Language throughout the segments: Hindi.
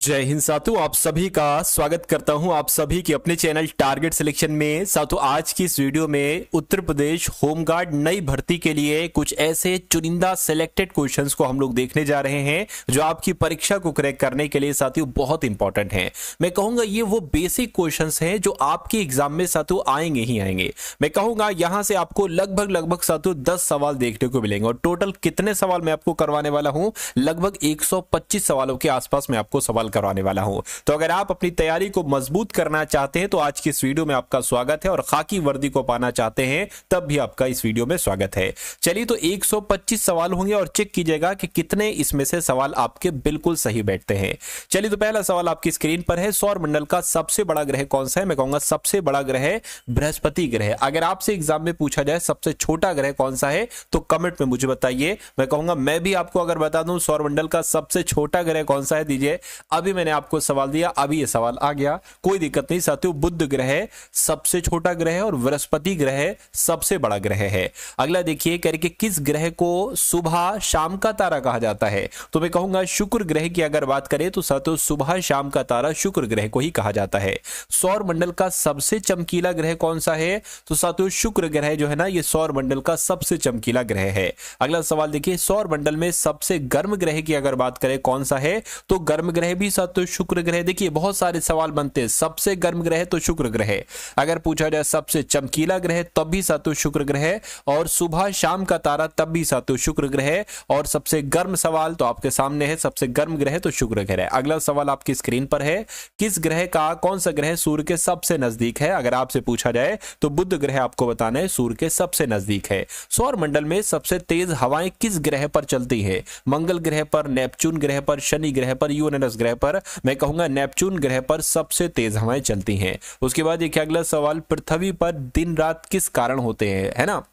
जय हिंद साथियों, आप सभी का स्वागत करता हूं आप सभी के अपने चैनल टारगेट सिलेक्शन में। साथियों, आज की इस वीडियो में उत्तर प्रदेश होमगार्ड नई भर्ती के लिए कुछ ऐसे चुनिंदा सिलेक्टेड क्वेश्चंस को हम लोग देखने जा रहे हैं जो आपकी परीक्षा को क्रैक करने के लिए साथियों बहुत इंपॉर्टेंट हैं। मैं कहूंगा ये वो बेसिक क्वेश्चंस हैं जो आपके एग्जाम में साथियों आएंगे ही आएंगे। मैं कहूंगा यहां से आपको लगभग साथियों 10 सवाल देखने को मिलेंगे और टोटल कितने सवाल मैं आपको करवाने वाला हूं, लगभग 125 सवालों के आसपास मैं आपको सवाल करवाने वाला हूं। तो अगर आप अपनी तैयारी को मजबूत करना चाहते हैं तो आज की इस वीडियो में आपका स्वागत है, और खाकी वर्दी को पाना चाहते हैं तब भी आपका इस वीडियो में स्वागत है। चलिए, तो 125 सवाल होंगे और चेक कीजिएगा कि कितने इसमें से सवाल आपके बिल्कुल सही बैठते हैं। चलिए, तो पहला सवाल आपकी स्क्रीन पर है, सौर मंडल का सबसे बड़ा ग्रह कौन सा है? मैं कहूंगा सबसे बड़ा ग्रह बृहस्पति ग्रह। अगर आपसे एग्जाम में पूछा जाए सबसे छोटा ग्रह कौन सा है तो कमेंट में मुझे बताइए। मैं कहूंगा मैं भी आपको अगर बता दूं सौर मंडल का सबसे छोटा ग्रह कौन सा है, दीजिए। अभी मैंने आपको सवाल दिया, अभी ये सवाल आ गया, कोई दिक्कत नहीं साथियों। बुध ग्रह सबसे छोटा ग्रह है और बृहस्पति ग्रह सबसे बड़ा ग्रह है। अगला देखिए, करके किस ग्रह को सुबह शाम का तारा कहा जाता है? तो मैं कहूंगा शुक्र ग्रह की अगर बात करें तो साथियों सुबह शाम का तारा शुक्र ग्रह को ही कहा जाता है। सौर मंडल का सबसे चमकीला ग्रह कौन सा है? तो साथियों शुक्र ग्रह जो है ना, ये सौर मंडल का सबसे चमकीला ग्रह है। अगला सवाल देखिए, सौर मंडल में सबसे गर्म ग्रह की अगर बात करें कौन सा है? तो गर्म ग्रह भी साथियों शुक्र ग्रह। देखिए बहुत सारे सवाल बनते हैं, सबसे गर्म ग्रह तो शुक्र ग्रह, अगर पूछा जाए सबसे चमकीला ग्रह तब भी साथियों शुक्र ग्रह, और सुबह शाम का तारा तब भी साथियों शुक्र ग्रह, और सबसे गर्म सवाल तो आपके सामने है, सबसे गर्म ग्रह तो शुक्र ग्रह। अगला सवाल आपकी स्क्रीन पर है, किस ग्रह का कौन सा ग्रह सूर्य के सबसे नजदीक है? अगर आपसे पूछा जाए तो बुध ग्रह आपको बताना है सूर्य के सबसे नजदीक है। सौर मंडल में सबसे तेज हवाएं किस ग्रह पर चलती है? मंगल ग्रह पर, नेपच्यून ग्रह पर, शनि ग्रह पर, यूरेनस ग्रह पर? मैं कहूंगा नेपच्यून ग्रह पर सबसे तेज हवाएं चलती हैं। उसके बाद देखिए अगला सवाल, पृथ्वी पर दिन रात किस कारण होते हैं, है ना?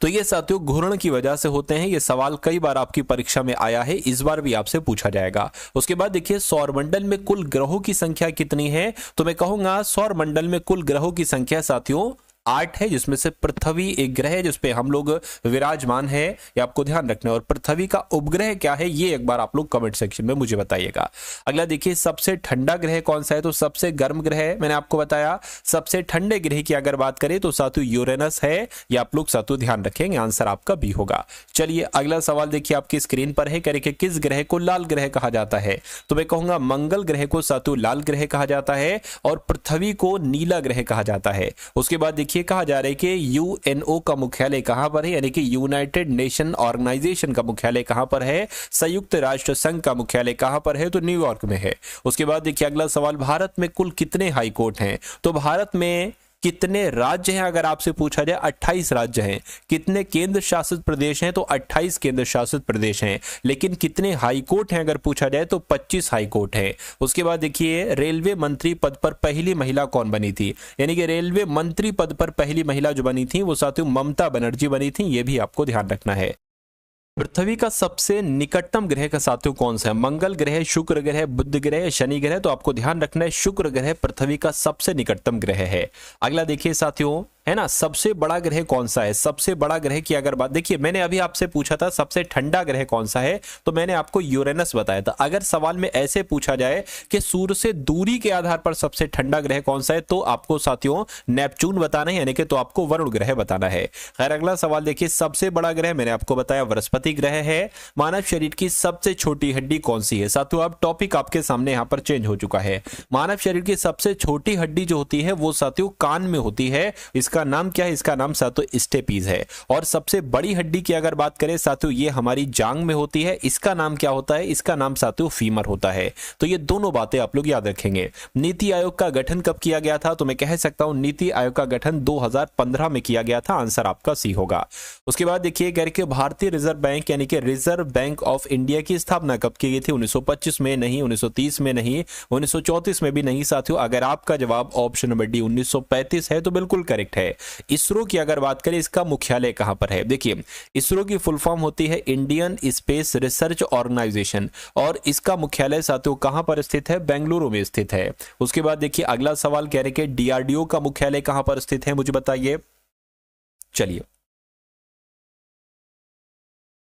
तो ये साथियों घूर्णन की वजह से होते हैं। ये सवाल कई बार आपकी परीक्षा में आया है, इस बार भी आपसे पूछा जाएगा। उसके बाद देखिए, सौरमंडल में कुल ग्रहों की संख्या कितनी है? तो मैं कहूंगा सौरमंडल में कुल ग्रहों की संख्या साथियों 8 है, जिसमें से पृथ्वी एक ग्रह है जिसपे हम लोग विराजमान है, ये आपको ध्यान रखना है। और पृथ्वी का उपग्रह क्या है ये एक बार आप लोग कमेंट सेक्शन में मुझे बताइएगा। अगला देखिए, सबसे ठंडा ग्रह कौन सा है? तो सबसे गर्म ग्रह मैंने आपको बताया। सबसे ठंडे ग्रह की अगर बात करें तो साथियों यूरेनस है, ये आप लोग साथियों ध्यान रखेंगे, आंसर आपका बी होगा। चलिए अगला सवाल देखिए आपकी स्क्रीन पर है, करके किस ग्रह को लाल ग्रह कहा जाता है? तो मैं कहूंगा मंगल ग्रह को साथियों लाल ग्रह कहा जाता है, और पृथ्वी को नीला ग्रह कहा जाता है। उसके बाद देखिए कहा जा रहा है कि यूएनओ का मुख्यालय कहां पर है, यानी कि यूनाइटेड नेशन ऑर्गेनाइजेशन का मुख्यालय कहां पर है? संयुक्त राष्ट्र संघ का मुख्यालय कहां पर है? तो न्यूयॉर्क में है। उसके बाद देखिए अगला सवाल, भारत में कुल कितने हाई कोर्ट हैं? तो भारत में कितने राज्य हैं? अगर आपसे पूछा जाए 28 राज्य हैं। कितने केंद्र शासित प्रदेश हैं? तो 28 केंद्र शासित प्रदेश हैं। लेकिन कितने हाई कोर्ट हैं अगर पूछा जाए तो 25 हाई कोर्ट हैं। उसके बाद देखिए, रेलवे मंत्री पद पर पहली महिला कौन बनी थी? यानी कि रेलवे मंत्री पद पर पहली महिला जो बनी थी वो साथियों ममता बनर्जी बनी थी, ये भी आपको ध्यान रखना है। पृथ्वी का सबसे निकटतम ग्रह का साथियों कौन सा है? मंगल ग्रह, शुक्र ग्रह, बुध ग्रह, शनि ग्रह? तो आपको ध्यान रखना है शुक्र ग्रह पृथ्वी का सबसे निकटतम ग्रह है। अगला देखिए साथियों, है ना, सबसे बड़ा ग्रह कौन सा है? सबसे बड़ा ग्रह की अगर बात, देखिए मैंने अभी आपसे पूछा था सबसे ठंडा ग्रह कौन सा है, तो मैंने आपको यूरेनस बताया था। अगर सवाल में ऐसे पूछा जाए कि सूर्य से दूरी के आधार पर सबसे ठंडा ग्रह कौन सा है, तो आपको साथियों नेपच्यून बताना है, यानी कि तो आपको वरुण ग्रह बताना है। खैर अगला सवाल देखिए, सबसे बड़ा ग्रह मैंने आपको बताया बृहस्पति ग्रह है। मानव शरीर की सबसे छोटी हड्डी कौन सी है? साथियों अब टॉपिक आपके सामने यहां पर चेंज हो चुका है। मानव शरीर की सबसे छोटी हड्डी जो होती है वो साथियों कान में होती है। इसका नाम क्या है? इसका नाम साथियों स्टेपीज है। और सबसे बड़ी हड्डी की अगर बात करें साथियों, ये हमारी जांग में होती है। इसका नाम क्या होता है? इसका नाम साथियों फीमर होता है। तो ये दोनों बातें आप लोग याद रखेंगे। नीति आयोग का गठन कब किया गया था? तो मैं कह सकता हूं नीति आयोग का गठन 2015 में किया गया था, आंसर आपका सी होगा। उसके बाद देखिए, करके भारतीय रिजर्व बैंक यानी कि रिजर्व बैंक ऑफ इंडिया की स्थापना कब की गई थी? 1925 में नहीं, 1930 में नहीं, 1934 में भी नहीं साथियों। अगर आपका जवाब ऑप्शन नंबर डी 1935 है तो बिल्कुल करेक्ट है। इसरो की अगर बात करें, इसका मुख्यालय कहां पर है? देखिए इसरो की फुल फॉर्म होती है इंडियन स्पेस रिसर्च ऑर्गेनाइजेशन, और इसका मुख्यालय साथियों कहां पर स्थित है? बेंगलुरु में स्थित है। उसके बाद देखिए अगला सवाल कह रहे कि डीआरडीओ का मुख्यालय कहां पर स्थित है, मुझे बताइए। चलिए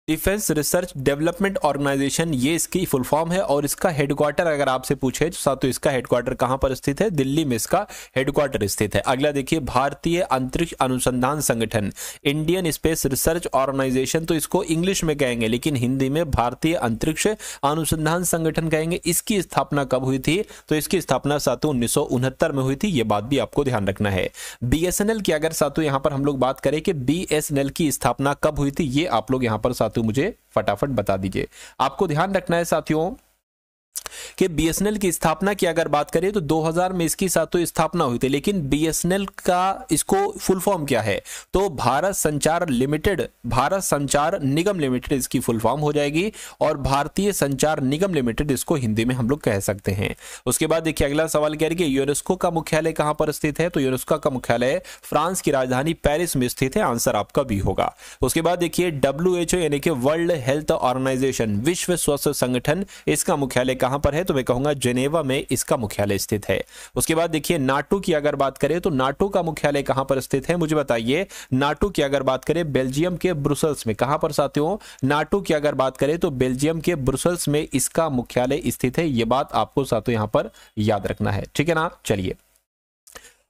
डिफेंस रिसर्च डेवलपमेंट ऑर्गेनाइजेशन, ये इसकी फुल फॉर्म है। और इसका हेडक्वार्टर अगर आपसे पूछे तो साथियों इसका हेडक्वार्टर कहां पर स्थित है? दिल्ली में इसका हेडक्वार्टर स्थित है। अगला देखिए, भारतीय अंतरिक्ष अनुसंधान संगठन, इंडियन स्पेस रिसर्च ऑर्गेनाइजेशन, तो इसको इंग्लिश में कहेंगे लेकिन हिंदी में भारतीय अंतरिक्ष अनुसंधान संगठन कहेंगे। इसकी स्थापना कब हुई थी? तो इसकी स्थापना साथियों 1969 में हुई थी। ये बात भी आपको ध्यान रखना है। बीएसएनएल की अगर साथियों यहां पर हम लोग बात करें कि बीएसएनएल की स्थापना कब हुई थी, ये आप लोग यहां पर साथियों मुझे फटाफट बता दीजिए। आपको ध्यान रखना है साथियों कि बीएसएनएल की स्थापना की अगर बात करें तो 2000 में इसकी साथियों स्थापना हुई थी। लेकिन बीएसएनएल का इसको फुल फॉर्म क्या है? तो भारत संचार लिमिटेड, भारत संचार निगम लिमिटेड इसकी फुल फॉर्म हो जाएगी। और भारतीय संचार निगम लिमिटेड इसको हिंदी में हम लोग कह सकते हैं। उसके बाद देखिए अगला सवाल क्या है कि यूनेस्को का मुख्यालय कहां पर स्थित है? तो यूनेस्को का मुख्यालय फ्रांस की राजधानी पेरिस में स्थित है। आंसर आपका बी होगा। उसके बाद देखिए WHO यानी कि वर्ल्ड हेल्थ ऑर्गेनाइजेशन, विश्व स्वास्थ्य संगठन, इसका मुख्यालय कहां पर है? तो मैं कहूंगा जेनेवा में इसका मुख्यालय स्थित है। उसके बाद देखिए नाटो की अगर बात करें तो नाटो का मुख्यालय कहां पर स्थित है? मुझे बताइए। नाटो की अगर बात करें बेल्जियम के ब्रुसेल्स में। कहां पर साथियों? नाटो की अगर बात करें तो बेल्जियम के ब्रुसेल्स में इसका मुख्यालय स्थित है। यह बात आपको साथियों यहां पर याद रखना है, ठीक है ना। चलिए,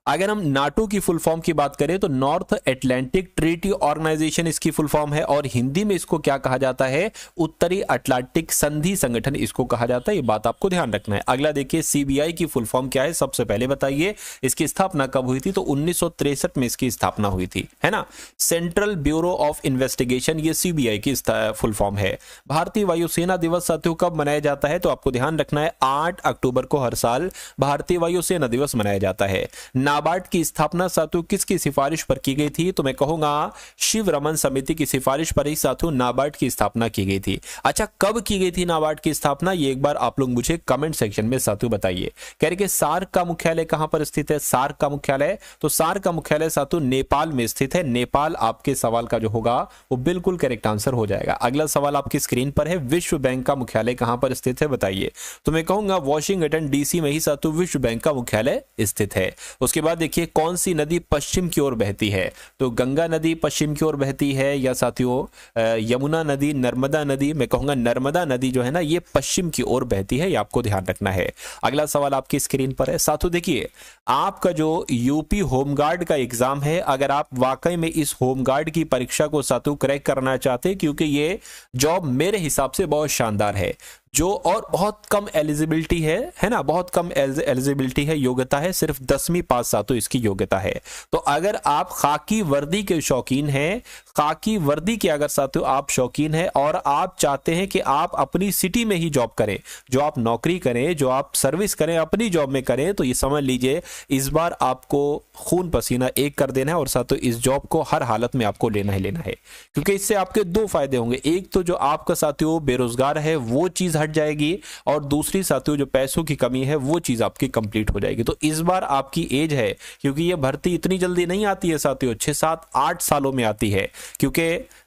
अगर हम नाटो की फुल फॉर्म की बात करें तो नॉर्थ एटलांटिक ट्रीटी ऑर्गेनाइजेशन इसकी फुल फॉर्म है। और हिंदी में इसको क्या कहा जाता है? उत्तरी अटलांटिक संधि संगठन इसको कहा जाता है। ये बात आपको ध्यान रखना है। अगला देखिए, सीबीआई की फुल फॉर्म क्या है? सबसे पहले बताइए इसकी स्थापना कब हुई थी? तो 1963 में इसकी स्थापना हुई थी, है ना। सेंट्रल ब्यूरो ऑफ इन्वेस्टिगेशन, ये सीबीआई की फुल फॉर्म है। भारतीय वायुसेना दिवस साथियों कब मनाया जाता है? तो आपको ध्यान रखना है 8 अक्टूबर को हर साल भारतीय वायुसेना दिवस मनाया जाता है। नाबार्ड की स्थापना साथियों किसकी सिफारिश पर की गई थी? तो मैं कहूंगा शिव रमन समिति की सिफारिश पर ही साथियों नाबार्ड की स्थापना की गई थी। अच्छा, कब की गई थी नाबार्ड की स्थापना? ये एक बार आप लोग मुझे कमेंट सेक्शन में साथियों बताइए। कह रहे कि सार्क का मुख्यालय कहां पर स्थित है? सार्क का मुख्यालय, तो सार्क का मुख्यालय साथियों नेपाल में स्थित है। नेपाल आपके सवाल का जो होगा वो बिल्कुल करेक्ट आंसर हो जाएगा। अगला सवाल आपकी स्क्रीन पर है, विश्व बैंक का मुख्यालय कहां पर स्थित है? बताइए। तो मैं कहूंगा वॉशिंगटन डीसी में ही साथियों विश्व बैंक का मुख्यालय स्थित है। उसके बाद देखिए कौन सी नदी पश्चिम की ओर बहती है? तो गंगा नदी पश्चिम की ओर बहती है या साथियों यमुना नदी, नर्मदा नदी? मैं कहूंगा नर्मदा नदी जो है ना ये पश्चिम की ओर बहती है, ये आपको ध्यान रखना है। अगला सवाल आपकी स्क्रीन पर है साथियों। देखिए आपका जो यूपी होमगार्ड का एग्जाम है, अगर आप वाकई में इस होमगार्ड की परीक्षा को साथियों क्रैक करना चाहते हैं, क्योंकि ये जॉब मेरे हिसाब से बहुत शानदार है जो, और बहुत कम एलिजिबिलिटी है ना, बहुत कम एलिजिबिलिटी है, योग्यता है सिर्फ 10वीं पास साथियों इसकी योग्यता है। तो अगर आप खाकी वर्दी के शौकीन हैं, खाकी वर्दी के अगर साथियों आप शौकीन हैं और आप चाहते हैं कि आप अपनी सिटी में ही जॉब करें, जो आप नौकरी करें, जो आप सर्विस करें, अपनी जॉब में करें, तो ये समझ लीजिए इस बार आपको खून पसीना एक कर देना है और साथियों इस जॉब को हर हालत में आपको लेना ही लेना है। क्योंकि इससे आपके दो फायदे होंगे, एक तो जो आपका साथियों बेरोजगार है वो चीज हट जाएगी, और दूसरी साथियों जो पैसों की कमी है वो चीज आपकी कंप्लीट हो जाएगी। तो इस बार आपकी एज है, क्योंकि ये भर्ती इतनी जल्दी नहीं आती है साथियों, 6, 7, 8 सालों में आती है, क्योंकि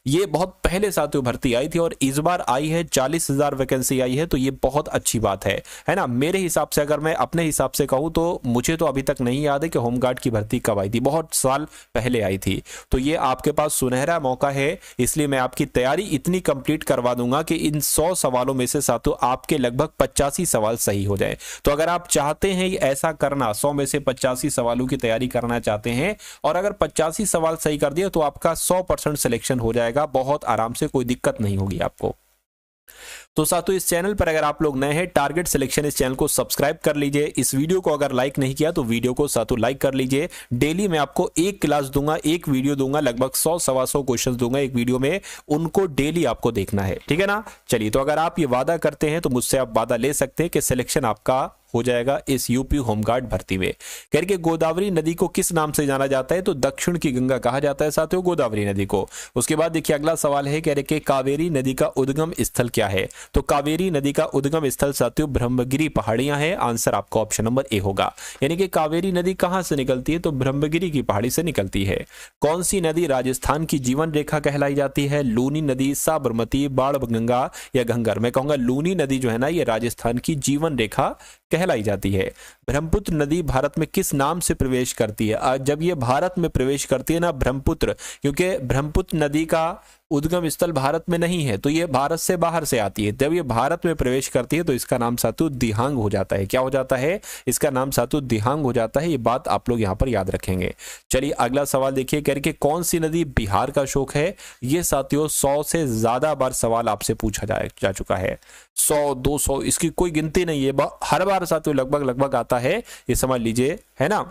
ये बहुत पहले साथियों भर्ती आई थी और इस बार आई है 40,000 वैकेंसी आई है, तो ये बहुत अच्छी बात है ना। मेरे हिसाब से अगर मैं अपने हिसाब से कहूं तो मुझे तो अभी तक नहीं याद है कि होमगार्ड की भर्ती कब आई थी, बहुत साल पहले आई थी। तो ये आपके पास सुनहरा मौका है, इसलिए मैं आपकी तैयारी इतनी कंप्लीट करवा दूंगा कि इन 100 सवालों में से साथियों आपके लगभग 85 सवाल सही हो जाए। तो अगर आप चाहते हैं ऐसा करना, 100 में से 85 सवालों की तैयारी करना चाहते हैं और अगर 85 सवाल सही कर दिए तो आपका 100% सिलेक्शन हो जाएगा, बहुत आराम से, कोई दिक्कत नहीं होगी आपको। तो साथियों इस चैनल पर अगर आप लोग नए हैं, टारगेट सिलेक्शन, इस चैनल को सब्सक्राइब कर लीजिए। इस वीडियो को अगर लाइक नहीं किया तो वीडियो को साथियों लाइक कर लीजिए। डेली मैं आपको एक क्लास दूंगा, एक वीडियो दूंगा, लगभग 100-125 क्वेश्चन दूंगा एक वीडियो में, उनको डेली आपको देखना है, ठीक है ना। चलिए, तो अगर आप ये वादा करते हैं तो मुझसे आप वादा ले सकते हैं कि सिलेक्शन आपका हो जाएगा इस यूपी होमगार्ड भर्ती में। करके गोदावरी नदी को किस नाम से जाना जाता है? तो दक्षिण की गंगा कहा जाता है साथियों गोदावरी नदी को। उसके बाद देखिए अगला सवाल है, कह रहे कि कावेरी नदी का उद्गम स्थल क्या है? तो कावेरी नदी का उद्गम स्थल साथियों ब्रह्मगिरी पहाड़ियां हैं। आंसर आपका ऑप्शन नंबर ए होगा। यानी कि कावेरी नदी कहां से निकलती है? तो ब्रह्मगिरी की पहाड़ी से निकलती है। कौन सी नदी राजस्थान की जीवन रेखा कहलाई जाती है? लूनी नदी, साबरमती, बाणगंगा या घंगर? मैं कहूंगा लूनी नदी जो है ना ये राजस्थान की जीवन रेखा कहलाई जाती है। ब्रह्मपुत्र नदी भारत में किस नाम से प्रवेश करती है? जब ये भारत में प्रवेश करती है ना ब्रह्मपुत्र, क्योंकि ब्रह्मपुत्र नदी का उद्गम स्थल भारत में नहीं है, तो ये भारत से बाहर से आती है। जब ये भारत में प्रवेश करती है तो इसका नाम साथियों दिहांग हो जाता है। क्या हो जाता है? इसका नाम साथियों दिहांग हो जाता है। ये बात आप लोग यहाँ पर याद रखेंगे। चलिए अगला सवाल देखिए, करके कौन सी नदी बिहार का शोक है? ये साथियों 100 से ज्यादा बार सवाल आपसे पूछा जा चुका है। 100, 200, इसकी कोई गिनती नहीं है, हर बार साथियों लगभग आता है, ये समझ लीजिए, है ना।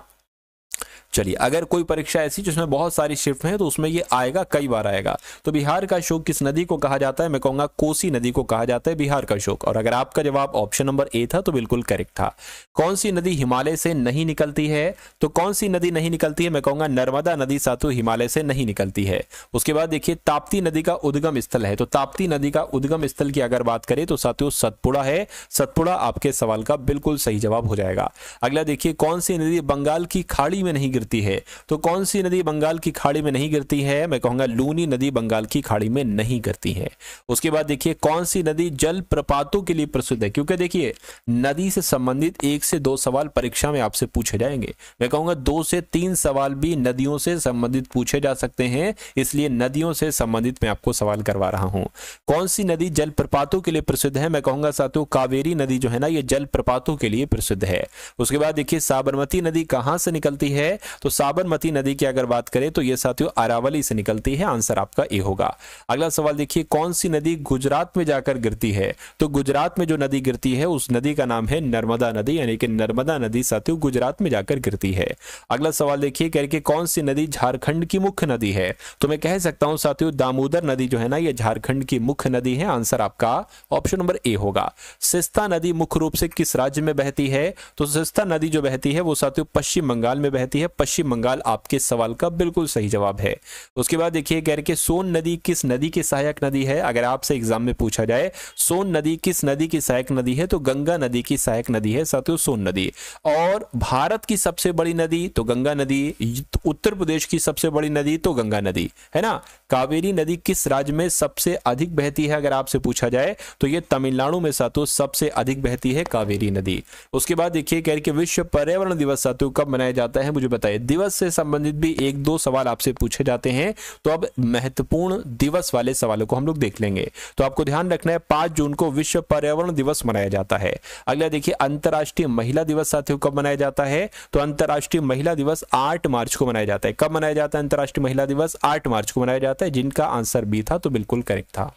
चलिए अगर कोई परीक्षा ऐसी जिसमें बहुत सारी शिफ्ट हैं तो उसमें ये आएगा, कई बार आएगा। तो बिहार का शोक किस नदी को कहा जाता है? मैं कहूंगा कोसी नदी को कहा जाता है बिहार का शोक। और अगर आपका जवाब ऑप्शन नंबर ए था तो बिल्कुल करेक्ट था। कौन सी नदी हिमालय से नहीं निकलती है? तो कौन सी नदी नहीं निकलती है? मैं कहूंगा नर्मदा नदी साथियों हिमालय से नहीं निकलती है। उसके बाद देखिए ताप्ती नदी का उद्गम स्थल है, तो ताप्ती नदी का उद्गम स्थल की अगर बात करें तो साथियों सतपुड़ा है। सतपुड़ा आपके सवाल का बिल्कुल सही जवाब हो जाएगा। अगला देखिए, कौन सी नदी बंगाल की खाड़ी में नहीं गिरती है? तो कौन सी नदी बंगाल की खाड़ी में नहीं गिरती है? मैं कहूंगा लूनी नदी बंगाल की खाड़ी में नहीं गिरती है। उसके बाद देखिए, कौन सी नदी जल प्रपातों के लिए प्रसिद्ध है? क्योंकि देखिए नदी से संबंधित 1 से 2 सवाल परीक्षा में आपसे पूछे जाएंगे। मैं कहूंगा 2 से 3 सवाल भी नदियों से संबंधित पूछे जा सकते हैं, इसलिए नदियों से संबंधित मैं आपको सवाल करवा रहा हूं। कौन सी नदी जल प्रपातों के लिए प्रसिद्ध है? मैं कहूंगा साथियों कावेरी नदी जो है ना, ये जल प्रपातों के लिए प्रसिद्ध है। उसके बाद देखिए, साबरमती नदी कहां से निकलती है? तो साबरमती नदी की अगर बात करें तो यह साथियों अरावली से निकलती है। आंसर आपका ए होगा। अगला सवाल देखिए, कौन सी नदी गुजरात में जाकर गिरती है? तो गुजरात में जो नदी गिरती है उस नदी का नाम है नर्मदा नदी, यानी कि नर्मदा नदी साथियों गुजरात में जाकर गिरती है। अगला सवाल देखिए, करके कौन सी नदी झारखंड की मुख्य नदी है? तो मैं कह सकता हूं साथियों दामोदर नदी जो है ना, यह झारखंड की मुख्य नदी है। आंसर आपका ऑप्शन नंबर ए होगा। सिस्ता नदी मुख्य रूप से किस राज्य में बहती है? तो सिस्ता नदी जो बहती है वो साथियों पश्चिम बंगाल में बहती है। पश्चिम बंगाल आपके सवाल का बिल्कुल सही जवाब है। उसके बाद देखिए, कह रहे सोन नदी किस नदी की सहायक नदी है? अगर आपसे एग्जाम में पूछा जाए सोन नदी किस नदी की सहायक नदी है, तो गंगा नदी की सहायक नदी है साथियों सोन नदी। और भारत की सबसे बड़ी नदी तो गंगा नदी, उत्तर प्रदेश की सबसे बड़ी नदी तो गंगा नदी, है ना। कावेरी नदी किस राज्य में सबसे अधिक बहती है? अगर आपसे पूछा जाए तो यह तमिलनाडु में साथियों सबसे अधिक बहती है कावेरी नदी। उसके बाद देखिए, कह रहे विश्व पर्यावरण दिवस साथियों कब मनाया जाता है? मुझे बताइए। दिवस से संबंधित भी 1-2 सवाल आपसे पूछे जाते हैं, तो अब महत्वपूर्ण दिवस वाले सवालों को हम लोग देख लेंगे। तो आपको ध्यान रखना है 5 जून को विश्व पर्यावरण दिवस मनाया जाता है। अगला देखिए, अंतर्राष्ट्रीय महिला दिवस साथियों कब मनाया जाता है? तो अंतर्राष्ट्रीय महिला दिवस 8 मार्च को मनाया जाता है। कब मनाया जाता है अंतर्राष्ट्रीय महिला दिवस? 8 मार्च को मनाया जाता है। जिनका आंसर बी था तो बिल्कुल करेक्ट था।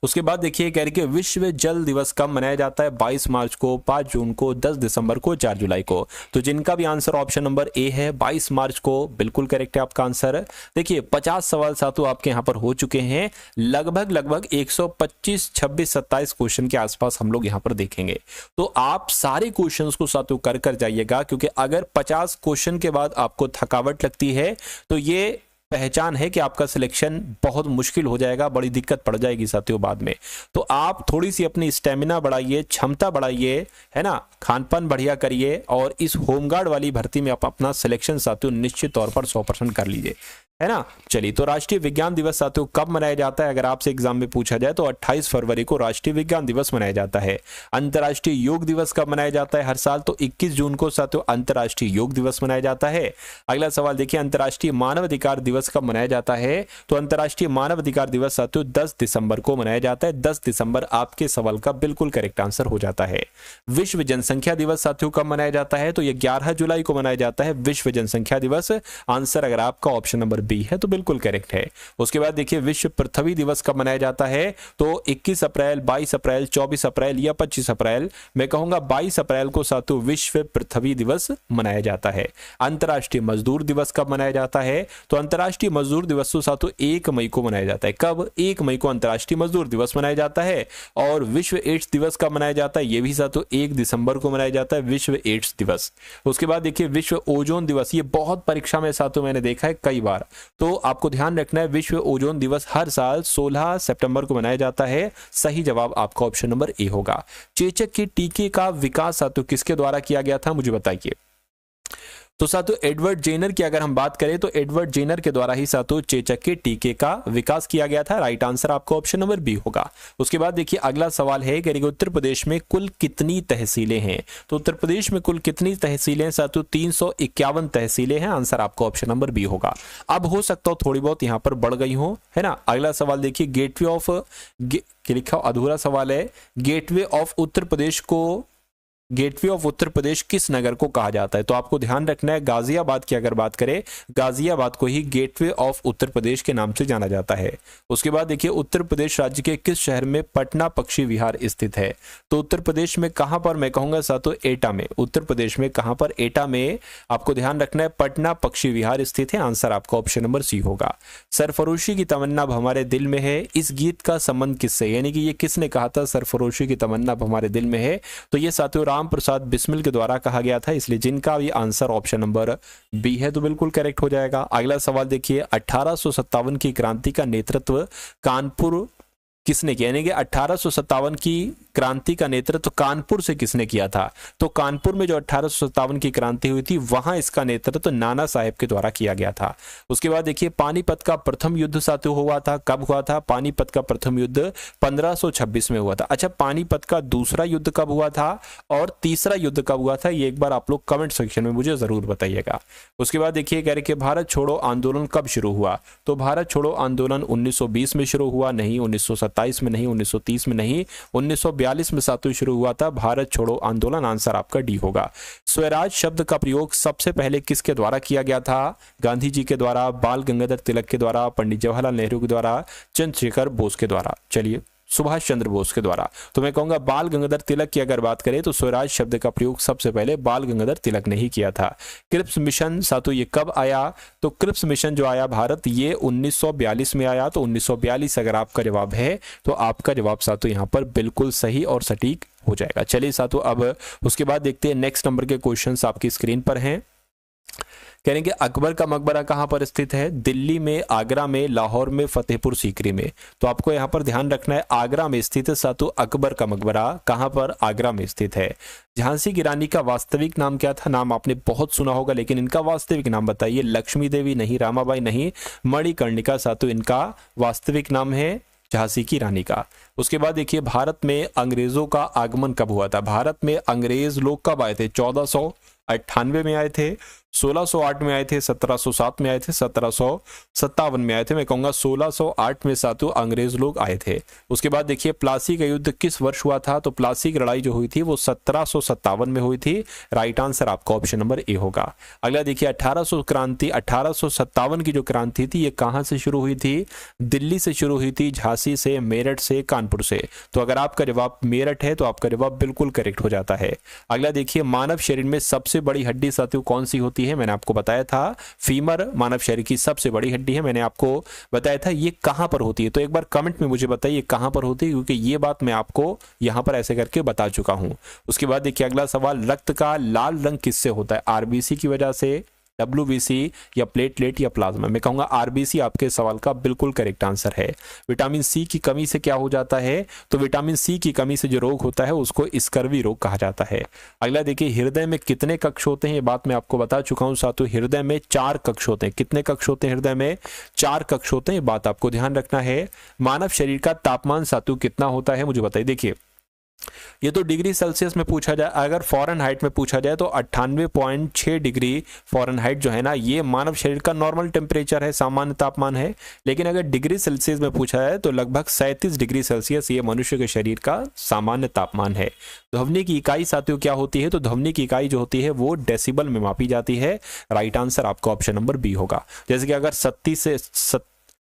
उसके बाद देखिए, कह रहे कि विश्व जल दिवस कब मनाया जाता है? 22 मार्च को, 5 जून को, 10 दिसंबर को, 4 जुलाई को। तो जिनका भी आंसर ऑप्शन नंबर ए है 22 मार्च को, बिल्कुल करेक्ट है आपका आंसर। देखिए 50 सवाल साथियों आपके यहाँ पर हो चुके हैं। लगभग 125, 26, 27 क्वेश्चन के आसपास हम लोग यहाँ पर देखेंगे। तो आप सारे क्वेश्चंस को साथियों कर जाइएगा, क्योंकि अगर 50 क्वेश्चन के बाद आपको थकावट लगती है तो ये पहचान है कि आपका सिलेक्शन बहुत मुश्किल हो जाएगा, बड़ी दिक्कत पड़ जाएगी साथियों बाद में। तो आप थोड़ी सी अपनी स्टेमिना बढ़ाइए, क्षमता बढ़ाइए, है ना, खान-पान बढ़िया करिए और इस होमगार्ड वाली भर्ती में आप अपना सिलेक्शन साथियों निश्चित तौर पर 100% कर लीजिए, है ना। चलिए, तो राष्ट्रीय विज्ञान दिवस साथियों कब मनाया जाता है? अगर आपसे एग्जाम में पूछा जाए तो 28 फरवरी को राष्ट्रीय विज्ञान दिवस मनाया जाता है। अंतर्राष्ट्रीय योग दिवस कब मनाया जाता है हर साल? तो 21 जून को साथियों अंतर्राष्ट्रीय योग दिवस मनाया जाता है। अगला सवाल देखिए, अंतर्राष्ट्रीय मानव अधिकार दिवस कब मनाया जाता है? तो अंतर्राष्ट्रीय मानव अधिकार दिवस साथियों 10 दिसंबर को मनाया जाता है। 10 दिसंबर आपके सवाल का बिल्कुल करेक्ट आंसर हो जाता है। विश्व जनसंख्या दिवस साथियों कब मनाया जाता है? तो यह 11 जुलाई को मनाया जाता है विश्व जनसंख्या दिवस। आंसर अगर आपका ऑप्शन नंबर बी है तो बिल्कुल करेक्ट है। उसके बाद देखिए, विश्व पृथ्वी दिवस कब मनाया जाता है? तो 21 अप्रैल, 22 अप्रैल, 24 अप्रैल या 25 अप्रैल। मैं कहूंगा 22 अप्रैल को साथियों विश्व पृथ्वी दिवस मनाया जाता है। अंतर्राष्ट्रीय मजदूर दिवस कब मनाया जाता है? तो अंतर्राष्ट्रीय मजदूर दिवस तो साथियों 1 मई को मनाया जाता है। कब? 1 मई को अंतर्राष्ट्रीय मजदूर दिवस मनाया जाता है। और विश्व एड्स दिवस कब मनाया जाता है? यह भी साथियों 1 दिसंबर को मनाया जाता है, विश्व एड्स दिवस। उसके बाद देखिए, विश्व ओजोन दिवस, ये बहुत परीक्षा में साथियों मैंने देखा है कई बार। तो आपको ध्यान रखना है विश्व ओजोन दिवस हर साल 16 सितंबर को मनाया जाता है। सही जवाब आपका ऑप्शन नंबर ए होगा। चेचक के टीके का विकास साथियों किसके द्वारा किया गया था? मुझे बताइए। तो साथियों एडवर्ड जेनर की अगर हम बात करें तो एडवर्ड जेनर के द्वारा ही साथियों चेचक के टीके का विकास किया गया था। राइट आंसर आपका ऑप्शन नंबर बी होगा। उसके बाद देखिए अगला सवाल है कि उत्तर प्रदेश में कुल कितनी तहसीलें हैं। तो उत्तर प्रदेश में कुल कितनी तहसीलें हैं साथियों? 351 तहसीलें हैं। आंसर आपका ऑप्शन नंबर बी होगा। अब हो सकता हो थोड़ी बहुत यहां पर बढ़ गई हो, है ना। अगला सवाल देखिए गेटवे ऑफ लिखा अधूरा सवाल है, गेटवे ऑफ उत्तर प्रदेश को गेटवे ऑफ उत्तर प्रदेश किस नगर को कहा जाता है? तो आपको ध्यान रखना है गाजियाबाद की अगर बात करें, गाजियाबाद को ही गेटवे ऑफ उत्तर प्रदेश के नाम से जाना जाता है। उसके बाद देखिए उत्तर प्रदेश राज्य के किस शहर में पटना पक्षी विहार स्थित है? तो उत्तर प्रदेश में कहां पर? मैं कहूंगा साथियों एटा में। उत्तर प्रदेश में कहां पर? एटा में। आपको ध्यान रखना है पटना पक्षी विहार स्थित है। आंसर आपका ऑप्शन नंबर सी होगा। सरफरोशी की तमन्ना अब हमारे दिल में है, इस गीत का संबंध किससे? यानी कि ये किसने कहा था सरफरोशी की तमन्ना अब हमारे दिल में है? तो ये साथियों राम प्रसाद बिस्मिल के द्वारा कहा गया था, इसलिए जिनका ये आंसर ऑप्शन नंबर बी है तो बिल्कुल करेक्ट हो जाएगा। अगला सवाल देखिए 1857 की क्रांति का नेतृत्व कानपुर किसने किया? यानी कि 1857 की क्रांति का नेतृत्व कानपुर से किसने किया था? तो कानपुर में जो 1857 की क्रांति हुई थी वहां इसका नेतृत्व नाना साहेब के द्वारा किया गया था। उसके बाद देखिए पानीपत का प्रथम युद्ध साथियों हुआ था, कब हुआ था? पानीपत का प्रथम युद्ध 1526 में हुआ था। अच्छा पानीपत का दूसरा युद्ध कब हुआ था और तीसरा युद्ध कब हुआ था? ये एक बार आप लोग कमेंट सेक्शन में मुझे जरूर बताइएगा। उसके बाद देखिए कह रहे कि भारत छोड़ो आंदोलन कब शुरू हुआ? तो भारत छोड़ो आंदोलन 1920 में शुरू हुआ, नहीं 1927 में, नहीं 1930 में, नहीं 1942 में साथियों शुरू हुआ था भारत छोड़ो आंदोलन। आंसर आपका डी होगा। स्वराज शब्द का प्रयोग सबसे पहले किसके द्वारा किया गया था? गांधी जी के द्वारा, बाल गंगाधर तिलक के द्वारा, पंडित जवाहरलाल नेहरू के द्वारा, चंद्रशेखर बोस के द्वारा, चलिए सुभाष चंद्र बोस के द्वारा। तो मैं कहूंगा बाल गंगाधर तिलक की अगर बात करें तो स्वराज शब्द का प्रयोग सबसे पहले बाल गंगाधर तिलक ने ही किया था। क्रिप्स मिशन साथियों ये कब आया? तो क्रिप्स मिशन जो आया भारत ये 1942 में आया। तो 1942 अगर आपका जवाब है तो आपका जवाब साथियों यहाँ पर बिल्कुल सही और सटीक हो जाएगा। चलिए साथियों अब उसके बाद देखते हैं नेक्स्ट नंबर के क्वेश्चन आपकी स्क्रीन पर हैं। कह रहे हैं कि अकबर का मकबरा कहां पर स्थित है? दिल्ली में, आगरा में, लाहौर में, फतेहपुर सीकरी में। तो आपको यहां पर ध्यान रखना है आगरा में स्थित है साथियों अकबर का मकबरा। कहां पर? आगरा में स्थित है। झांसी की रानी का वास्तविक नाम क्या था? नाम आपने बहुत सुना होगा लेकिन इनका वास्तविक नाम बताइए। लक्ष्मी देवी नहीं, रामाबाई नहीं, मणिकर्णिका साथियों इनका वास्तविक नाम है झांसी की रानी का। उसके बाद देखिए भारत में अंग्रेजों का आगमन कब हुआ था? भारत में अंग्रेज लोग कब आए थे? 1498 में आए थे, 1608 में आए थे, 1707 में आए थे, 1757 में आए थे। मैं कहूंगा 1608 में साथियों अंग्रेज लोग आए थे। उसके बाद देखिए प्लासी का युद्ध किस वर्ष हुआ था? तो प्लासी की लड़ाई जो हुई थी वो 1757 में हुई थी। राइट आंसर आपका ऑप्शन नंबर ए होगा। अगला देखिए 1857 की जो क्रांति थी ये कहां से शुरू हुई थी? दिल्ली से शुरू हुई थी, झांसी से, मेरठ से, कानपुर से। तो अगर आपका जवाब मेरठ है तो आपका जवाब बिल्कुल करेक्ट हो जाता है। अगला देखिए मानव शरीर में सबसे बड़ी हड्डी साथियों कौन सी होती है? मैंने आपको बताया था फीमर मानव शरीर की सबसे बड़ी हड्डी है। मैंने आपको बताया था ये कहां पर होती है। तो एक बार कमेंट में मुझे बताइए कहां पर होती है, क्योंकि ये बात मैं आपको यहां पर ऐसे करके बता चुका हूं। उसके बाद देखिए अगला सवाल रक्त का लाल रंग किससे होता है? आरबीसी की वजह से, WBC या प्लेटलेट या प्लाज्मा? मैं कहूंगा आरबीसी आपके सवाल का बिल्कुल करेक्ट आंसर है। विटामिन सी की कमी से क्या हो जाता है? तो विटामिन सी की कमी से जो रोग होता है उसको स्कर्वी रोग कहा जाता है। अगला देखिए हृदय में कितने कक्ष होते हैं? ये बात मैं आपको बता चुका हूं साथियों। हृदय में 4 कक्ष होते हैं। कितने कक्ष होते हैं हृदय में? 4 कक्ष होते हैं। ये बात आपको ध्यान रखना है। मानव शरीर का तापमान साथियों कितना होता है मुझे बताइए। देखिए ये तो डिग्री सेल्सियस में पूछा जाए, अगर फॉरेनहाइट में पूछा जाए तो 98.6 डिग्री फॉरेनहाइट जो है ना ये मानव शरीर का नॉर्मल टेम्परेचर है, सामान्य तापमान है। लेकिन अगर डिग्री सेल्सियस में पूछा जाए तो लगभग 37 डिग्री सेल्सियस ये मनुष्य के शरीर का सामान्य तापमान है। ध्वनि की इकाई साथियों क्या होती है? तो ध्वनि की इकाई जो होती है वो डेसिबल में मापी जाती है। राइट आंसर आपका ऑप्शन नंबर बी होगा। जैसे कि अगर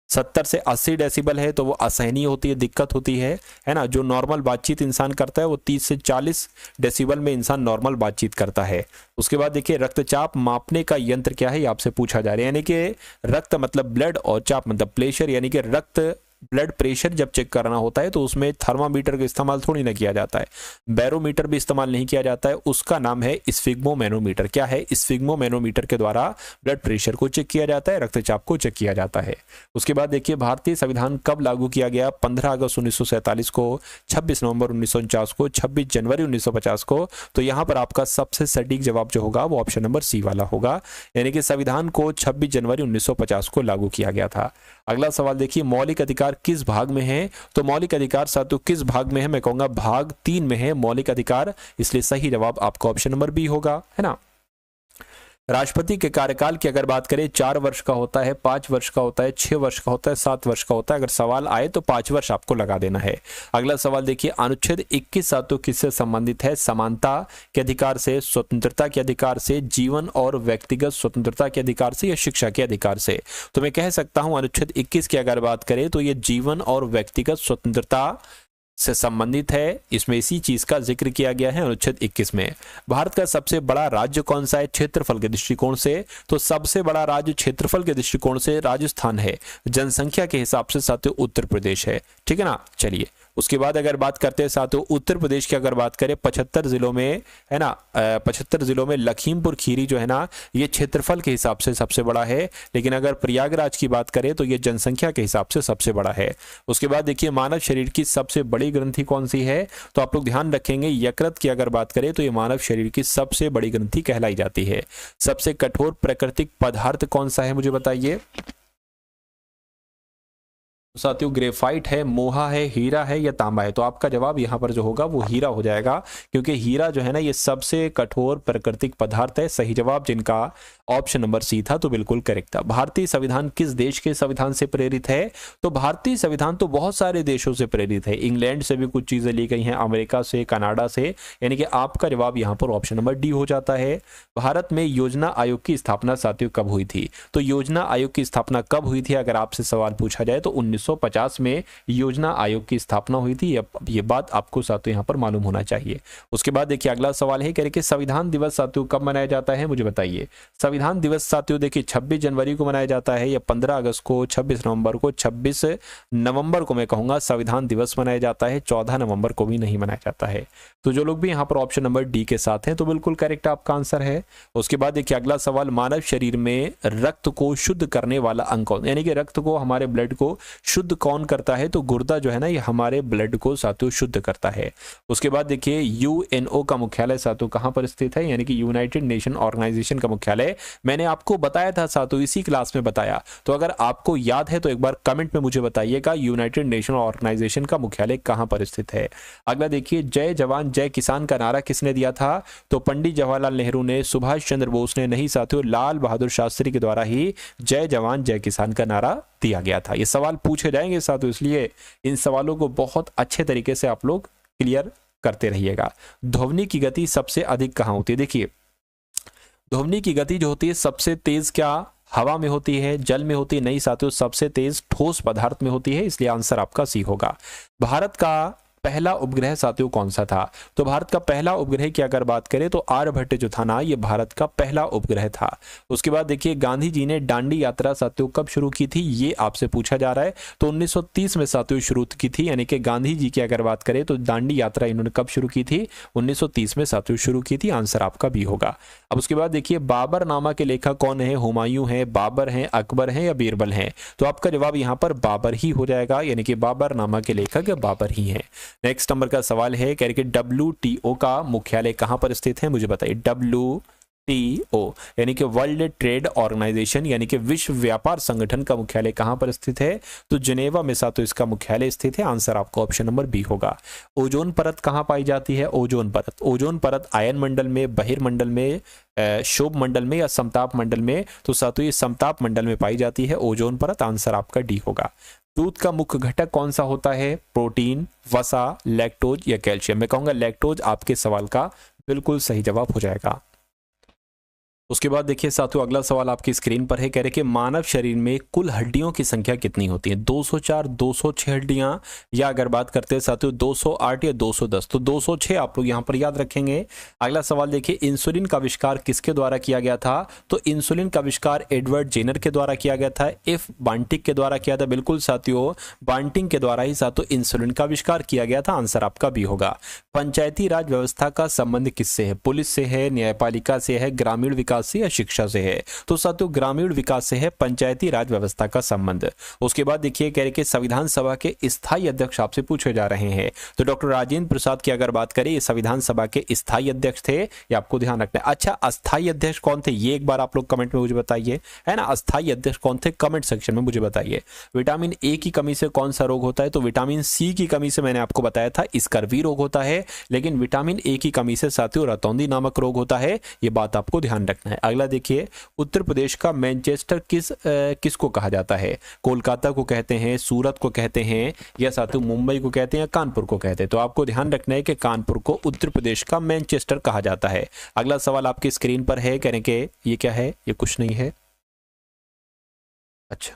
70 से 80 डेसिबल है तो वो असहनीय होती है, दिक्कत होती है ना। जो नॉर्मल बातचीत इंसान करता है वो 30 से 40 डेसिबल में इंसान नॉर्मल बातचीत करता है। उसके बाद देखिए रक्तचाप मापने का यंत्र क्या है ये आपसे पूछा जा रहा है। यानी कि रक्त मतलब ब्लड और चाप मतलब प्रेशर, यानी कि रक्त ब्लड प्रेशर जब चेक करना होता है तो उसमें थर्मामीटर का इस्तेमाल थोड़ी ना किया जाता है, बैरोमीटर भी इस्तेमाल नहीं किया जाता है, उसका नाम है स्फिग्मोमैनोमीटर। क्या है? स्फिग्मोमैनोमीटर के द्वारा ब्लड प्रेशर को चेक किया जाता है, रक्तचाप को चेक किया जाता है। उसके बाद देखिए भारतीय संविधान कब लागू किया गया? 15 अगस्त 1947 को, 26 नवंबर 1949 को, 26 जनवरी 1950 को। तो यहां पर आपका सबसे सटीक जवाब जो होगा वो ऑप्शन नंबर सी वाला होगा, यानी कि संविधान को 26 जनवरी 1950 को लागू किया गया था। अगला सवाल देखिए, मौलिक अधिकार किस भाग में है? तो मौलिक अधिकार साथियों किस भाग में है? मैं कहूंगा भाग 3 में है मौलिक अधिकार, इसलिए सही जवाब आपका ऑप्शन नंबर बी होगा, है ना। राष्ट्रपति के कार्यकाल की अगर बात करें, 4 वर्ष का होता है, 5 वर्ष का होता है, 6 वर्ष का होता है, 7 वर्ष का होता है। अगर सवाल आए तो 5 वर्ष आपको लगा देना है। अगला सवाल देखिए, अनुच्छेद 21 साथियों किससे संबंधित है? समानता के अधिकार से, स्वतंत्रता के अधिकार से, जीवन और व्यक्तिगत स्वतंत्रता के अधिकार से, या शिक्षा के अधिकार से? तो मैं कह सकता हूं अनुच्छेद 21 की अगर बात करें तो ये जीवन और व्यक्तिगत स्वतंत्रता से संबंधित है। इसमें इसी चीज का जिक्र किया गया है अनुच्छेद 21 में। भारत का सबसे बड़ा राज्य कौन सा है क्षेत्रफल के दृष्टिकोण से? तो सबसे बड़ा राज्य क्षेत्रफल के दृष्टिकोण से राजस्थान है, जनसंख्या के हिसाब से साथियों उत्तर प्रदेश है, ठीक है ना। चलिए उसके बाद अगर बात करते हैं साथियों उत्तर प्रदेश की अगर बात करें, 75 जिलों में, है ना, 75 जिलों में लखीमपुर खीरी जो है ना ये क्षेत्रफल के हिसाब से सबसे बड़ा है, लेकिन अगर प्रयागराज की बात करें तो ये जनसंख्या के हिसाब से सबसे बड़ा है। उसके बाद देखिए मानव शरीर की सबसे बड़ी ग्रंथि कौन सी है? तो आप लोग ध्यान रखेंगे यकृत की अगर बात करें तो ये मानव शरीर की सबसे बड़ी ग्रंथि कहलाई जाती है। सबसे कठोर प्राकृतिक पदार्थ कौन सा है मुझे बताइए? साथियों ग्रेफाइट है, मोहा है, हीरा है, या तांबा है? तो आपका जवाब यहाँ पर जो होगा वो हीरा हो जाएगा, क्योंकि हीरा जो है ना ये सबसे कठोर प्राकृतिक पदार्थ है। सही जवाब जिनका ऑप्शन नंबर सी था, तो बिल्कुल करेक्ट था। भारतीय संविधान किस देश के संविधान से प्रेरित है? तो भारतीय संविधान तो बहुत सारे देशों से प्रेरित है, इंग्लैंड से भी कुछ चीजें ली गई हैं, अमेरिका से, कनाडा से, यानी कि आपका जवाब यहाँ पर ऑप्शन नंबर डी हो जाता है। भारत में योजना आयोग की स्थापना साथियों कब हुई थी? तो योजना आयोग की स्थापना कब हुई थी अगर आपसे सवाल पूछा जाए तो 1950 में योजना आयोग की स्थापना हुई थी। ये बात आपको साथियों यहाँ पर मालूम होना चाहिए। उसके बाद देखिए अगला सवाल है कि संविधान दिवस साथियों कब मनाया जाता है मुझे बताइए? संविधान दिवस साथियों देखिए 26 जनवरी को मनाया जाता है, या 15 अगस्त को, 26 नवंबर को, 26 नवंबर को मैं कहूंगा संविधान दिवस मनाया जाता है, 14 नवंबर को भी नहीं मनाया जाता है। तो जो लोग भी यहाँ पर ऑप्शन नंबर डी के साथ हैं तो बिल्कुल करेक्ट आपका आंसर है। उसके बाद देखिए अगला सवाल, मानव शरीर में रक्त को शुद्ध करने वाला अंग कौन, यानी कि रक्त को, हमारे ब्लड को शुद्ध कौन करता है? तो गुर्दा जो है ना ये हमारे ब्लड को साथियों शुद्ध करता है। उसके बाद देखिए यूएनओ का मुख्यालय साथियों कहां पर स्थित है? यानी कि यूनाइटेड नेशन ऑर्गेनाइजेशन का मुख्यालय मैंने आपको बताया था साथियों, इसी क्लास में बताया। तो अगर आपको याद है तो एक बार कमेंट में मुझे बताइएगा यूनाइटेड नेशन ऑर्गेनाइजेशन का मुख्यालय कहां पर स्थित है। अगला देखिए जय जवान जय किसान का नारा किसने दिया था? तो पंडित जवाहरलाल नेहरू ने, सुभाष चंद्र बोस ने नहीं साथियों, लाल बहादुर शास्त्री के द्वारा ही जय जवान जय किसान का नारा दिया गया था। ये सवाल पूछे जाएंगे साथियों, इसलिए इन सवालों को बहुत अच्छे तरीके से आप लोग क्लियर करते रहिएगा। ध्वनि की गति सबसे अधिक कहां होती है? देखिए ध्वनि की गति जो होती है सबसे तेज क्या हवा में होती है, जल में होती है? नहीं साथियों, सबसे तेज ठोस पदार्थ में होती है, इसलिए आंसर आपका सी होगा। भारत का पहला उपग्रह साथियों कौन सा था? तो भारत का पहला उपग्रह की अगर बात करें तो आर्यभट्ट जो था ना ये भारत का पहला उपग्रह था। उसके बाद देखिए गांधी जी ने दांडी यात्रा साथियों कब शुरू की थी? ये आपसे पूछा जा रहा है। तो 1930 में साथियों शुरू की थी, यानी कि गांधी जी की अगर बात करें तो दांडी यात्रा इन्होंने कब शुरू की थी? 1930 में साथियों शुरू की थी। आंसर आपका भी होगा। अब उसके बाद देखिए बाबरनामा के लेखक कौन है? हुमायूं है, बाबर है, अकबर है, या बीरबल है? तो आपका जवाब यहाँ पर बाबर ही हो जाएगा, यानी कि बाबरनामा के लेखक बाबर ही है। नेक्स्ट नंबर का सवाल है कि WTO का मुख्यालय कहां पर स्थित है मुझे बताइए? WTO यानी कि वर्ल्ड ट्रेड ऑर्गेनाइजेशन, यानी कि विश्व व्यापार संगठन का मुख्यालय कहां पर स्थित है? तो जिनेवा में साथियों इसका मुख्यालय स्थित है। आंसर आपका ऑप्शन नंबर बी होगा। ओजोन परत कहां पाई जाती है? ओजोन परत आयन मंडल में, बहिर्मंडल में, शोभ मंडल में, या समताप मंडल में? तो साथियों ये समताप मंडल में पाई जाती है ओजोन परत। आंसर आपका डी होगा। दूध का मुख्य घटक कौन सा होता है? प्रोटीन, वसा, लैक्टोज, या कैल्शियम? मैं कहूंगा लैक्टोज आपके सवाल का बिल्कुल सही जवाब हो जाएगा। उसके बाद देखिए साथियों अगला सवाल आपकी स्क्रीन पर है, कह रहे कि मानव शरीर में कुल हड्डियों की संख्या कितनी होती है, 204, 206 हड्डियां, या अगर बात करते हैं साथियों 208 या 210, तो 206 आप लोग यहां पर याद रखेंगे। अगला सवाल देखिए, इंसुलिन का आविष्कार किसके द्वारा किया गया था, तो इंसुलिन का आविष्कार एडवर्ड जेनर के द्वारा किया गया था, एफ बांटिक के द्वारा किया था। बिल्कुल साथियों, बांटिंग के द्वारा ही साथियों इंसुलिन का आविष्कार किया गया था। आंसर आपका भी होगा। पंचायती राज व्यवस्था का संबंध किससे है, पुलिस से है, न्यायपालिका से है, ग्रामीण विकास से या शिक्षा से है, तो साथियों ग्रामीण विकास से है पंचायती राज व्यवस्था का संबंध। उसके बाद देखिए कह रहे कि संविधान सभा के स्थायी अध्यक्ष आपसे पूछे जा रहे हैं, तो डॉक्टर राजेंद्र प्रसाद की अगर बात करें, ये संविधान सभा के स्थायी अध्यक्ष थे, ये आपको ध्यान रखना है। अच्छा, अस्थायी अध्यक्ष कौन थे, ये एक बार आप लोग कमेंट में मुझे बताइए, है ना, अस्थायी अध्यक्ष कौन थे, कमेंट सेक्शन में मुझे बताइए। विटामिन ए की कमी से कौन सा रोग होता है, तो विटामिन सी की कमी से मैंने आपको बताया था स्कर्वी रोग होता है, लेकिन विटामिन ए की कमी से साथियों रतौंधी नामक रोग होता है, ये बात आपको ध्यान रखना है। अगला देखिए, उत्तर प्रदेश का मैनचेस्टर किसको कहा जाता है, कोलकाता को कहते हैं, सूरत को कहते हैं, या साथियों मुंबई को कहते हैं, या कानपुर को कहते हैं, तो आपको ध्यान रखना है कि कानपुर को उत्तर प्रदेश का मैनचेस्टर कहा जाता है। अगला सवाल आपकी स्क्रीन पर है, कह रहे कि ये क्या है, ये कुछ नहीं है। अच्छा,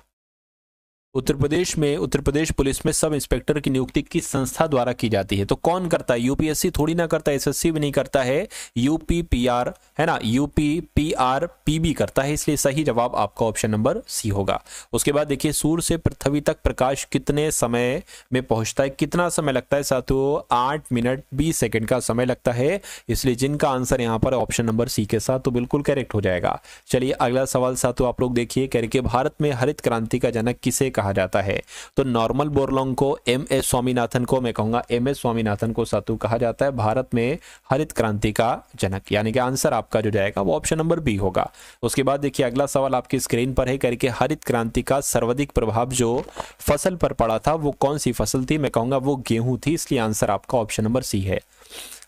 उत्तर प्रदेश पुलिस में सब इंस्पेक्टर की नियुक्ति किस संस्था द्वारा की जाती है, तो कौन करता है, यूपीएससी थोड़ी ना करता है, एसएससी भी नहीं करता है, यूपीपीआर है ना, यूपीपीआरपीबी करता है, इसलिए सही जवाब आपका ऑप्शन नंबर सी होगा। उसके बाद देखिए, सूर्य से पृथ्वी तक प्रकाश कितने समय में पहुंचता है, कितना समय लगता है साथियों, 8 मिनट 20 सेकंड का समय लगता है, इसलिए जिनका आंसर यहां पर ऑप्शन नंबर सी के साथ तो बिल्कुल करेक्ट हो जाएगा। चलिए अगला सवाल साथियों आप लोग देखिए, कह रहे कि भारत में हरित क्रांति का जनक किसे कहा जाता है, तो नॉर्मल बोरलॉन्ग को, एमएस स्वामीनाथन को, मैं कहूंगा एमएस स्वामीनाथन को साथियों कहा जाता है भारत में हरित क्रांति का जनक, यानी कि आंसर आपका जो जाएगा वो ऑप्शन नंबर बी होगा। उसके बाद देखिए अगला सवाल आपकी स्क्रीन पर है, करके हरित क्रांति का सर्वाधिक प्रभाव जो फसल पर पड़ा था वो कौन सी फसल थी, मैं कहूंगा वो गेहूं थी, इसलिए आंसर आपका ऑप्शन नंबर सी है।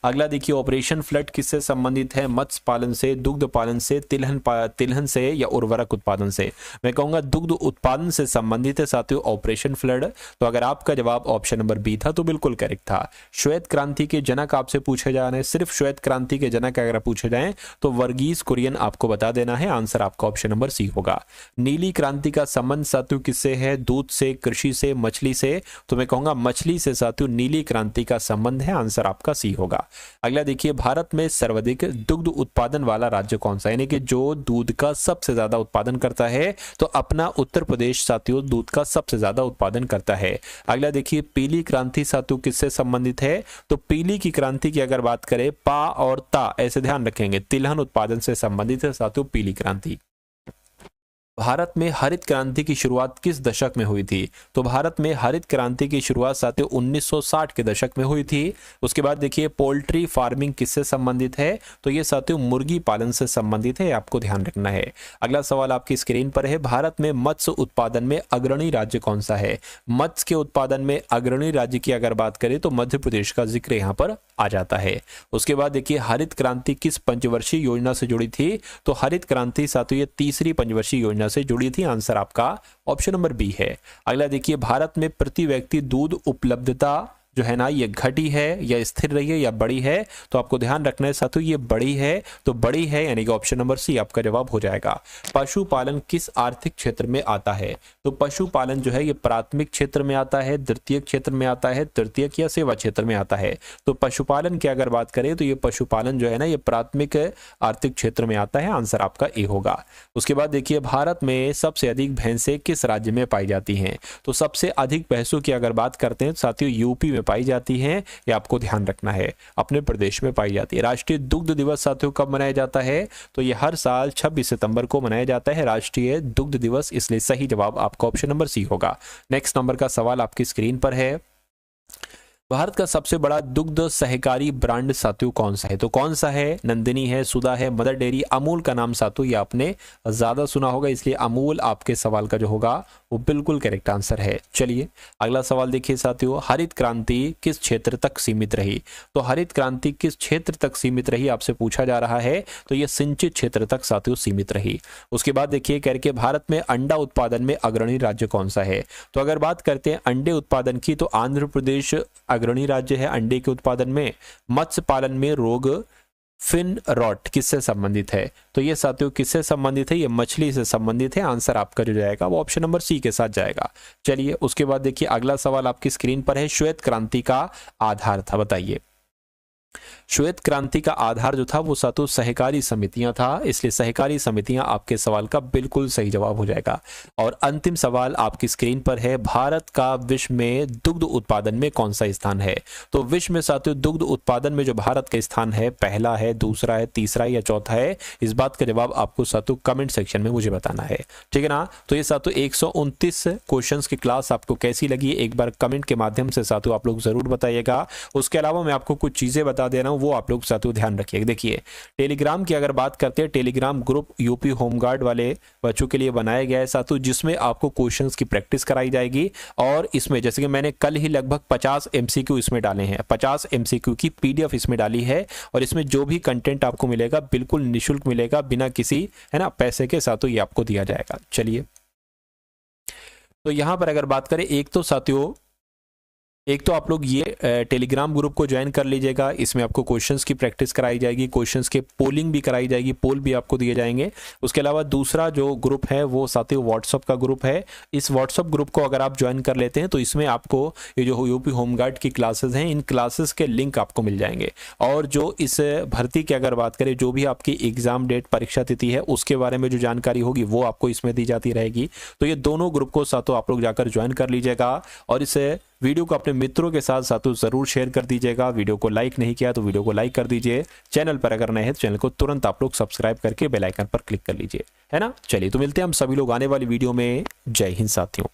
अगला देखिए, ऑपरेशन फ्लड किससे संबंधित है, मत्स्य पालन से, दुग्ध पालन से, तिलहन से, या उर्वरक उत्पादन से, मैं कहूंगा दुग्ध उत्पादन से संबंधित है साथियों ऑपरेशन फ्लड, तो अगर आपका जवाब ऑप्शन नंबर बी था तो बिल्कुल करेक्ट था। श्वेत क्रांति के जनक आपसे पूछे जा रहे हैं, सिर्फ श्वेत क्रांति के जनक अगर पूछे जाए तो वर्गीज कुरियन आपको बता देना है, आंसर आपका ऑप्शन नंबर सी होगा। नीली क्रांति का संबंध साथियों किससे है, दूध से, कृषि से, मछली से, तो मैं कहूंगा मछली से साथियों नीली क्रांति का संबंध है, आंसर आपका सी होगा। अगला देखिए, भारत में सर्वाधिक दुग्ध उत्पादन वाला राज्य कौन सा है, यानी कि जो दूध का सबसे ज्यादा उत्पादन करता है, तो अपना उत्तर प्रदेश साथियों दूध का सबसे ज्यादा उत्पादन करता है। अगला देखिए, पीली क्रांति साथियों किससे संबंधित है, तो पीली की क्रांति की अगर बात करें, पा और ता ऐसे ध्यान रखेंगे, तिलहन उत्पादन से संबंधित है साथियों पीली क्रांति। भारत में हरित क्रांति की शुरुआत किस दशक में हुई थी, तो भारत में हरित क्रांति की शुरुआत साथियों 1960 के दशक में हुई थी। उसके बाद देखिए, पोल्ट्री फार्मिंग किससे संबंधित है, तो ये साथियों मुर्गी पालन से संबंधित है, आपको ध्यान रखना है। अगला सवाल आपकी स्क्रीन पर है, भारत में मत्स्य उत्पादन में अग्रणी राज्य कौन सा है, मत्स्य के उत्पादन में अग्रणी राज्य की अगर बात करें तो मध्य प्रदेश का जिक्र यहाँ पर आ जाता है। उसके बाद देखिए, हरित क्रांति किस पंचवर्षीय योजना से जुड़ी थी, तो हरित क्रांति साथियों ये तीसरी पंचवर्षीय योजना से जुड़ी थी, आंसर आपका ऑप्शन नंबर बी है। अगला देखिए, भारत में प्रति व्यक्ति दूध उपलब्धता जो है ना ये घटी है या स्थिर रही है या बढ़ी है, तो आपको ध्यान रखना है साथियों ये बढ़ी है, तो बढ़ी है यानी कि ऑप्शन नंबर सी आपका जवाब हो जाएगा। पशुपालन किस आर्थिक क्षेत्र में आता है, तो पशुपालन जो है ये प्राथमिक क्षेत्र में आता है, द्वितीय क्षेत्र में आता है, तृतीयक या सेवा क्षेत्र में आता है, तो पशुपालन की अगर बात करें तो ये पशुपालन जो है ना ये प्राथमिक आर्थिक क्षेत्र में आता है, आंसर आपका ए होगा। उसके बाद देखिए, भारत में सबसे अधिक भैंसें किस राज्य में पाई जाती हैं, तो सबसे अधिक भैंसों की अगर बात करते हैं साथियों यूपी पाई जाती हैं, ये आपको ध्यान रखना है, अपने प्रदेश में पाई जाती है। राष्ट्रीय दुग्ध दिवस साथियों कब मनाया जाता है, तो ये हर साल 26 सितंबर को मनाया जाता है राष्ट्रीय दुग्ध दिवस, इसलिए सही जवाब आपका ऑप्शन नंबर सी होगा। नेक्स्ट नंबर का सवाल आपकी स्क्रीन पर है, भारत का सबसे बड़ा दुग्ध सहकारी ब्रांड साथियों कौन सा है, तो कौन सा है, नंदिनी है, सुधा है, मदर डेयरी, अमूल का नाम साथियों ये आपने ज्यादा सुना होगा, इसलिए अमूल आपके सवाल का जो होगा वो बिल्कुल करेक्ट आंसर है। चलिए अगला सवाल देखिए साथियों, हरित क्रांति किस क्षेत्र तक सीमित रही, तो हरित क्रांति किस क्षेत्र तक सीमित रही आपसे पूछा जा रहा है, तो ये सिंचित क्षेत्र तक साथियों सीमित रही। उसके बाद देखिए करके, भारत में अंडा उत्पादन में अग्रणी राज्य कौन सा है, तो अगर बात करते हैं अंडे उत्पादन की तो आंध्र प्रदेश अग्रणी राज्य है अंडे के उत्पादन में। मत्स्य पालन में रोग फिन रॉट किससे संबंधित है? तो ये साथियों किससे संबंधित है? ये मछली से संबंधित है। आंसर आपका जो जाएगा वो ऑप्शन नंबर सी के साथ जाएगा। चलिए उसके बाद देखिए अगला सवाल आपकी स्क्रीन पर है, श्वेत क्रांति का आधार था, बताइए। श्वेत क्रांति का आधार जो था वो सातों सहकारी समितियां था, इसलिए सहकारी समितियां आपके सवाल का बिल्कुल सही जवाब हो जाएगा। और अंतिम सवाल आपकी स्क्रीन पर है, भारत का विश्व में दुग्ध उत्पादन में कौन सा स्थान है? तो विश्व में साथियों दुग्ध उत्पादन में जो भारत का स्थान है, पहला है, दूसरा है, तीसरा या चौथा है, इस बात का जवाब आपको साथियों कमेंट सेक्शन में मुझे बताना है, ठीक है ना। तो ये साथियों 129 क्वेश्चंस की क्लास आपको कैसी लगी एक बार कमेंट के माध्यम से साथियों आप लोग जरूर बताइएगा। उसके अलावा मैं आपको कुछ चीजें बता दे रहा हूं, वो आप लोग साथियों ध्यान रखिए। देखिए टेलीग्राम की अगर बात करते हैं, टेलीग्राम ग्रुप यूपी होमगार्ड वाले बच्चों के लिए बनाया गया है साथियों, जिसमें आपको क्वेश्चंस की प्रैक्टिस कराई जाएगी। और इसमें जैसे कि मैंने कल ही लगभग 50 एमसीक्यू इसमें डाले हैं, 50 एमसीक्यू की पीडीएफ इसमें डाली है। और इसमें जो भी कंटेंट आपको मिलेगा बिल्कुल निःशुल्क मिलेगा, बिना किसी है ना पैसे के साथियों ये आपको दिया जाएगा। चलिए तो यहां पर अगर बात करें, एक तो आप लोग ये टेलीग्राम ग्रुप को ज्वाइन कर लीजिएगा, इसमें आपको क्वेश्चंस की प्रैक्टिस कराई जाएगी, क्वेश्चंस के पोलिंग भी कराई जाएगी, पोल भी आपको दिए जाएंगे। उसके अलावा दूसरा जो ग्रुप है वो साथियों व्हाट्सअप का ग्रुप है। इस व्हाट्सअप ग्रुप को अगर आप ज्वाइन कर लेते हैं तो इसमें आपको ये जो यूपी होमगार्ड की क्लासेस हैं, इन क्लासेस के लिंक आपको मिल जाएंगे। और जो इस भर्ती की अगर बात करें, जो भी आपकी एग्जाम डेट परीक्षा तिथि है उसके बारे में जो जानकारी होगी वो आपको इसमें दी जाती रहेगी। तो ये दोनों ग्रुप को साथियों आप लोग जाकर ज्वाइन कर लीजिएगा। और इस वीडियो को अपने मित्रों के साथ साथियों जरूर शेयर कर दीजिएगा। वीडियो को लाइक नहीं किया तो वीडियो को लाइक कर दीजिए। चैनल पर अगर नए हैं तो चैनल को तुरंत आप लोग सब्सक्राइब करके बेल आइकन पर क्लिक कर लीजिए, है ना। चलिए तो मिलते हैं हम सभी लोग आने वाली वीडियो में। जय हिंद साथियों।